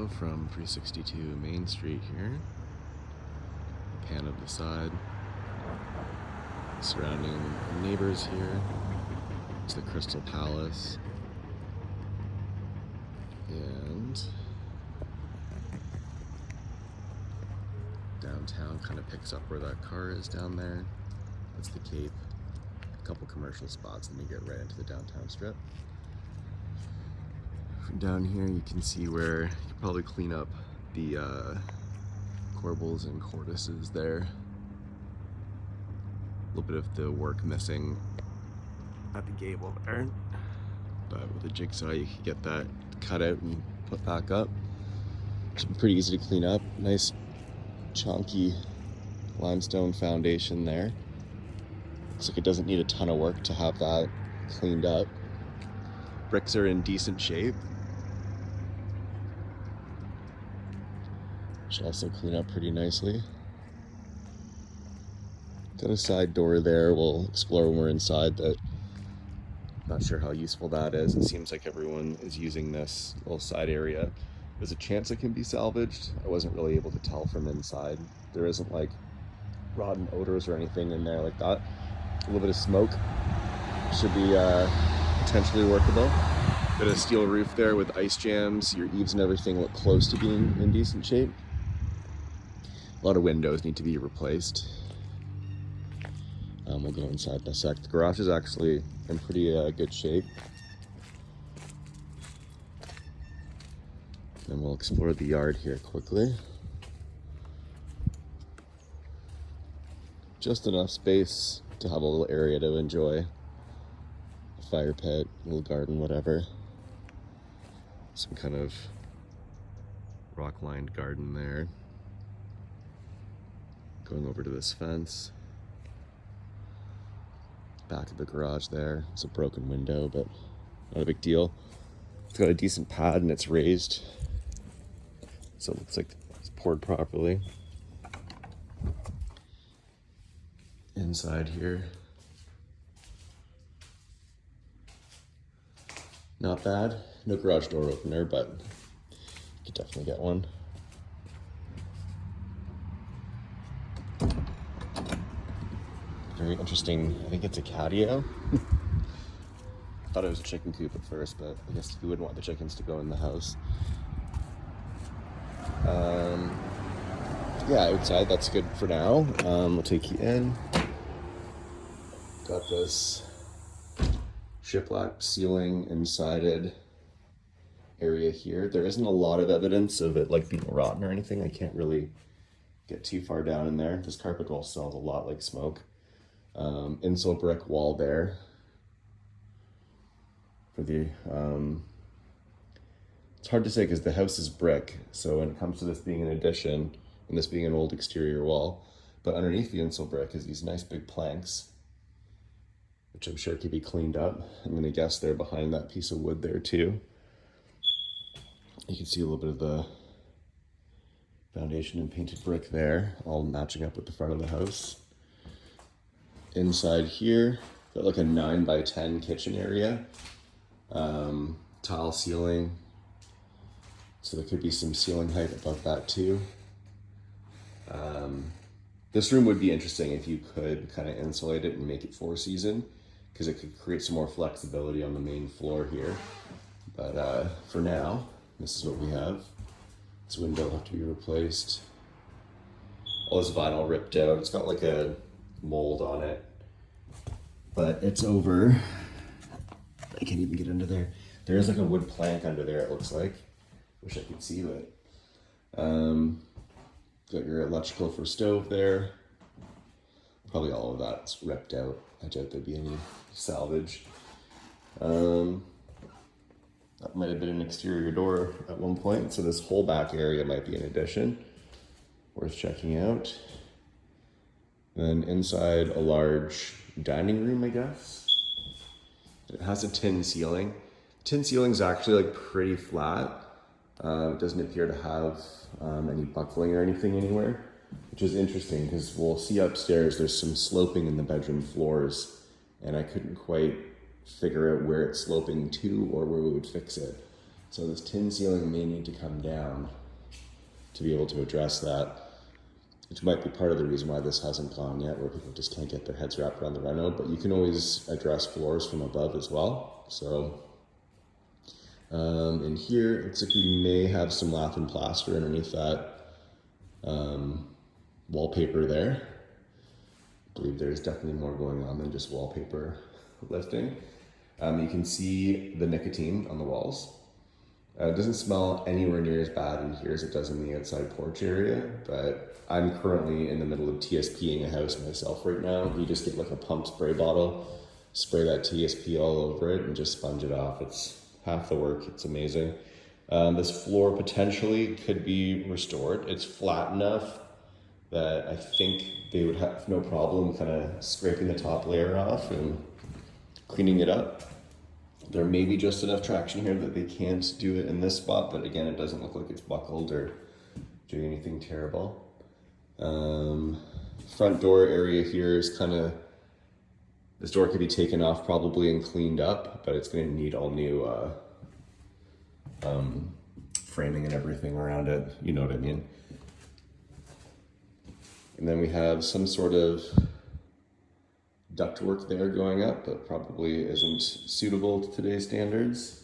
video from 362 Main Street here. Pan of the side. Surrounding neighbors here. It's the Crystal Palace. And downtown kind of picks up where that car is down there. That's the Cape. A couple commercial spots, then you get right into the downtown strip. From down here you can see where you could probably clean up the corbels and cornices there. A little bit of the work missing at the gable there, but with a jigsaw you can get that cut out and put back up. It's pretty easy to clean up. Nice chunky limestone foundation there. Looks like it doesn't need a ton of work to have that cleaned up. Bricks are in decent shape. Should also clean up pretty nicely. Got a side door there. We'll explore when we're inside that. Not sure how useful that is. It seems like everyone is using this little side area. There's a chance it can be salvaged. I wasn't really able to tell from inside. There isn't like rotten odors or anything in there like that. A little bit of smoke should be potentially workable. Got a steel roof there with ice jams. Your eaves and everything look close to being in decent shape. A lot of windows need to be replaced. We'll go inside in a sec. The garage is actually in pretty good shape. And we'll explore the yard here quickly. Just enough space to have a little area to enjoy. A fire pit, a little garden, whatever. Some kind of rock-lined garden there. Going over to this fence. Back of the garage there. It's a broken window, but not a big deal. It's got a decent pad and it's raised, so it looks like it's poured properly. Inside here, not bad. No garage door opener, but you could definitely get one. Very interesting. I think it's a catio. Thought it was a chicken coop at first, but I guess you wouldn't want the chickens to go in the house. Yeah, outside that's good for now. We'll take you in. Got this shiplap ceiling insided area here. There isn't a lot of evidence of it like being rotten or anything. I can't really get too far down in there. This carpet wall smells a lot like smoke. Insul brick wall there for the it's hard to say because the house is brick, so when it comes to this being an addition and this being an old exterior wall, but underneath the insul brick is these nice big planks, which I'm sure could be cleaned up. I'm gonna guess they're behind that piece of wood there too. You can see a little bit of the foundation and painted brick there, all matching up with the front of the house. Inside here, got like a 9x10 kitchen area, tile ceiling, so there could be some ceiling height above that too. This room would be interesting if you could kind of insulate it and make it 4-season, because it could create some more flexibility on the main floor here. But for now, this is what we have. This window will have to be replaced. All this vinyl ripped out. It's got like a mold on it, but it's over. I can't even get under there. There is like a wood plank under there, it looks like. Wish I could see it. Got your electrical for stove there. Probably all of that's ripped out. I doubt there'd be any salvage. That might have been an exterior door at one point, so this whole back area might be an addition. Worth checking out. Then inside, a large dining room, I guess. It has a tin ceiling. Tin ceiling's actually like pretty flat. It doesn't appear to have any buckling or anything anywhere, which is interesting because we'll see upstairs there's some sloping in the bedroom floors, and I couldn't quite figure out where it's sloping to or where we would fix it. So this tin ceiling may need to come down to be able to address that, which might be part of the reason why this hasn't gone yet, where people just can't get their heads wrapped around the reno, but you can always address floors from above as well. So in here, it looks like we may have some lath and plaster underneath that wallpaper there. I believe there's definitely more going on than just wallpaper lifting. You can see the nicotine on the walls. It doesn't smell anywhere near as bad in here as it does in the outside porch area, but I'm currently in the middle of TSPing a house myself right now. You just get like a pump spray bottle, spray that TSP all over it and just sponge it off. It's half the work, it's amazing. This floor potentially could be restored. It's flat enough that I think they would have no problem kind of scraping the top layer off and cleaning it up. There may be just enough traction here that they can't do it in this spot, but again, it doesn't look like it's buckled or doing anything terrible. Front door area here is kind of, this door could be taken off probably and cleaned up, but it's going to need all new framing and everything around it. You know what I mean? And then we have some sort of ductwork there going up, but probably isn't suitable to today's standards.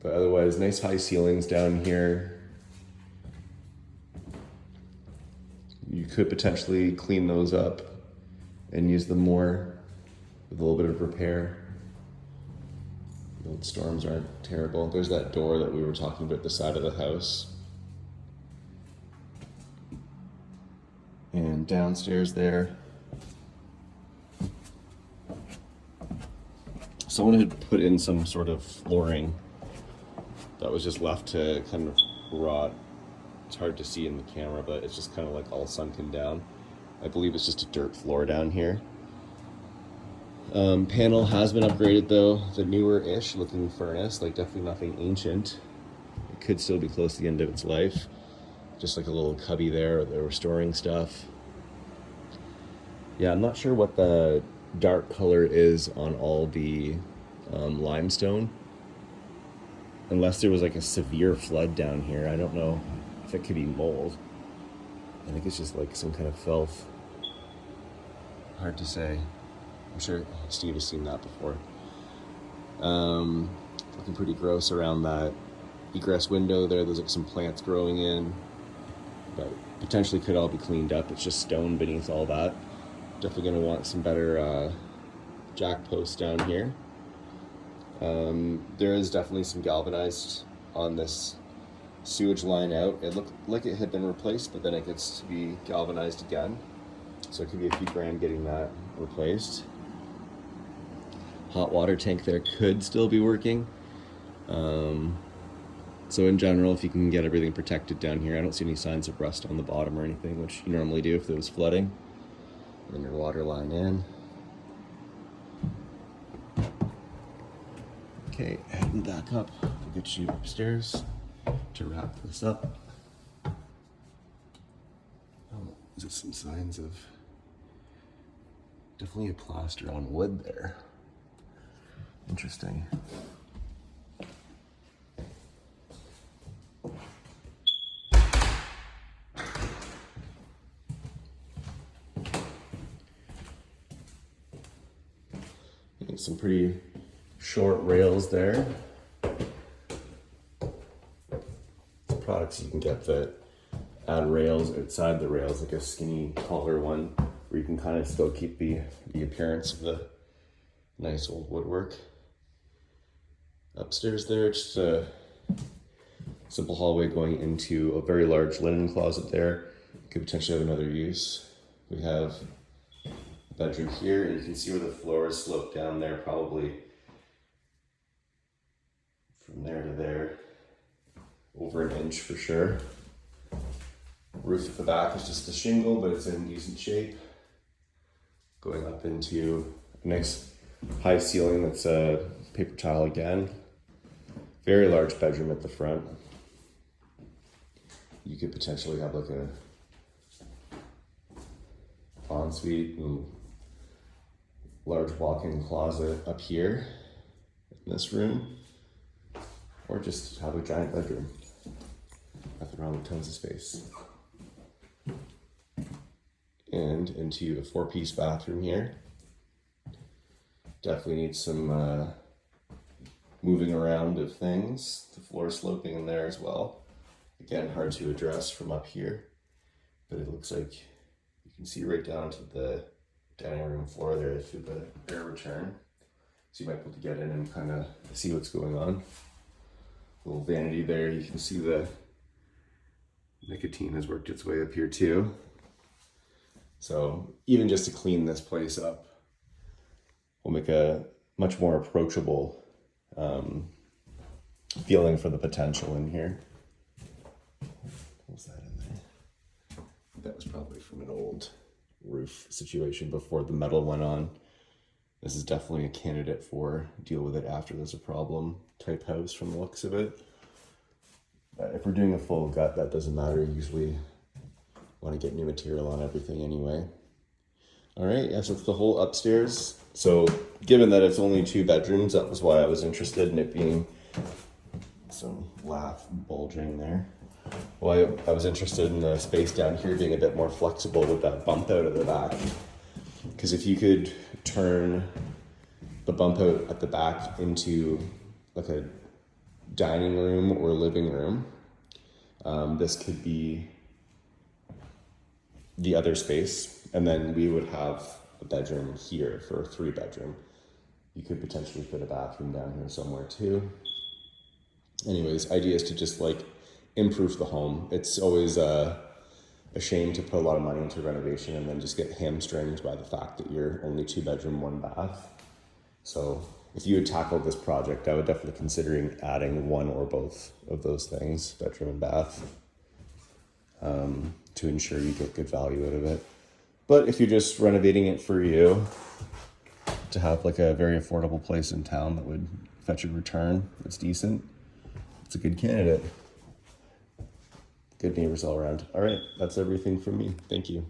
But otherwise, nice high ceilings down here. You could potentially clean those up and use them more with a little bit of repair. The old storms aren't terrible. There's that door that we were talking about at the side of the house. And downstairs there, someone had put in some sort of flooring that was just left to kind of rot. It's hard to see in the camera, but it's just kind of like all sunken down. I believe it's just a dirt floor down here. Panel has been upgraded though, the newer-ish looking furnace, like definitely nothing ancient. It could still be close to the end of its life. Just like a little cubby there, they're storing stuff. Yeah, I'm not sure what the dark color is on all the limestone. Unless there was like a severe flood down here. I don't know if it could be mold. I think it's just like some kind of filth. Hard to say. I'm sure Steve has seen that before. Looking pretty gross around that egress window there. There's like some plants growing in, but potentially could all be cleaned up. It's just stone beneath all that. Definitely going to want some better jack posts down here. There is definitely some galvanized on this sewage line out. It looked like it had been replaced, but then it gets to be galvanized again. So it could be a few grand getting that replaced. Hot water tank there could still be working. So in general, if you can get everything protected down here, I don't see any signs of rust on the bottom or anything, which you normally do if there was flooding. And then your water line in. Okay, heading back up. We'll get you upstairs to wrap this up. Oh, is it some signs of definitely a plaster on wood there? Interesting. Some pretty short rails there. Products you can get that add rails outside the rails, like a skinny collar one, where you can kind of still keep the appearance of the nice old woodwork. Upstairs there, just a simple hallway going into a very large linen closet there. Could potentially have another use. We have bedroom here, and you can see where the floor is sloped down there, probably from there to there, over an inch for sure. Roof at the back is just a shingle, but it's in decent shape. Going up into a nice high ceiling that's a paper tile again. Very large bedroom at the front. You could potentially have like a ensuite and large walk-in closet up here in this room, or just have a giant bedroom. Nothing wrong with tons of space. And into a 4-piece bathroom here. Definitely needs some moving around of things. The floor sloping in there as well. Again, hard to address from up here, but it looks like you can see right down to the dining room floor there through the air return. So you might be able to get in and kind of see what's going on. Little vanity there, you can see the nicotine has worked its way up here too. So even just to clean this place up will make a much more approachable feeling for the potential in here. What was that in there? That was probably from an old roof situation before the metal went on. This is definitely a candidate for deal with it after there's a problem type house from the looks of it. If we're doing a full gut, that doesn't matter. You usually want to get new material on everything anyway. All right, yeah, so it's the whole upstairs. So given that it's only 2 bedrooms, that was why I was interested in it being some lath bulging there. Well, I was interested in the space down here being a bit more flexible with that bump out at the back. Because if you could turn the bump out at the back into like a dining room or living room, this could be the other space, and then we would have a bedroom here for a 3-bedroom. You could potentially fit a bathroom down here somewhere too. Anyways, idea is to just like improve the home. It's always a shame to put a lot of money into renovation and then just get hamstringed by the fact that you're only 2-bedroom, 1-bath. So if you had tackled this project, I would definitely considering adding one or both of those things, bedroom and bath, to ensure you get good value out of it. But if you're just renovating it for you to have like a very affordable place in town that would fetch a return that's decent, it's a good candidate. Good neighbors all around. All right, that's everything from me. Thank you.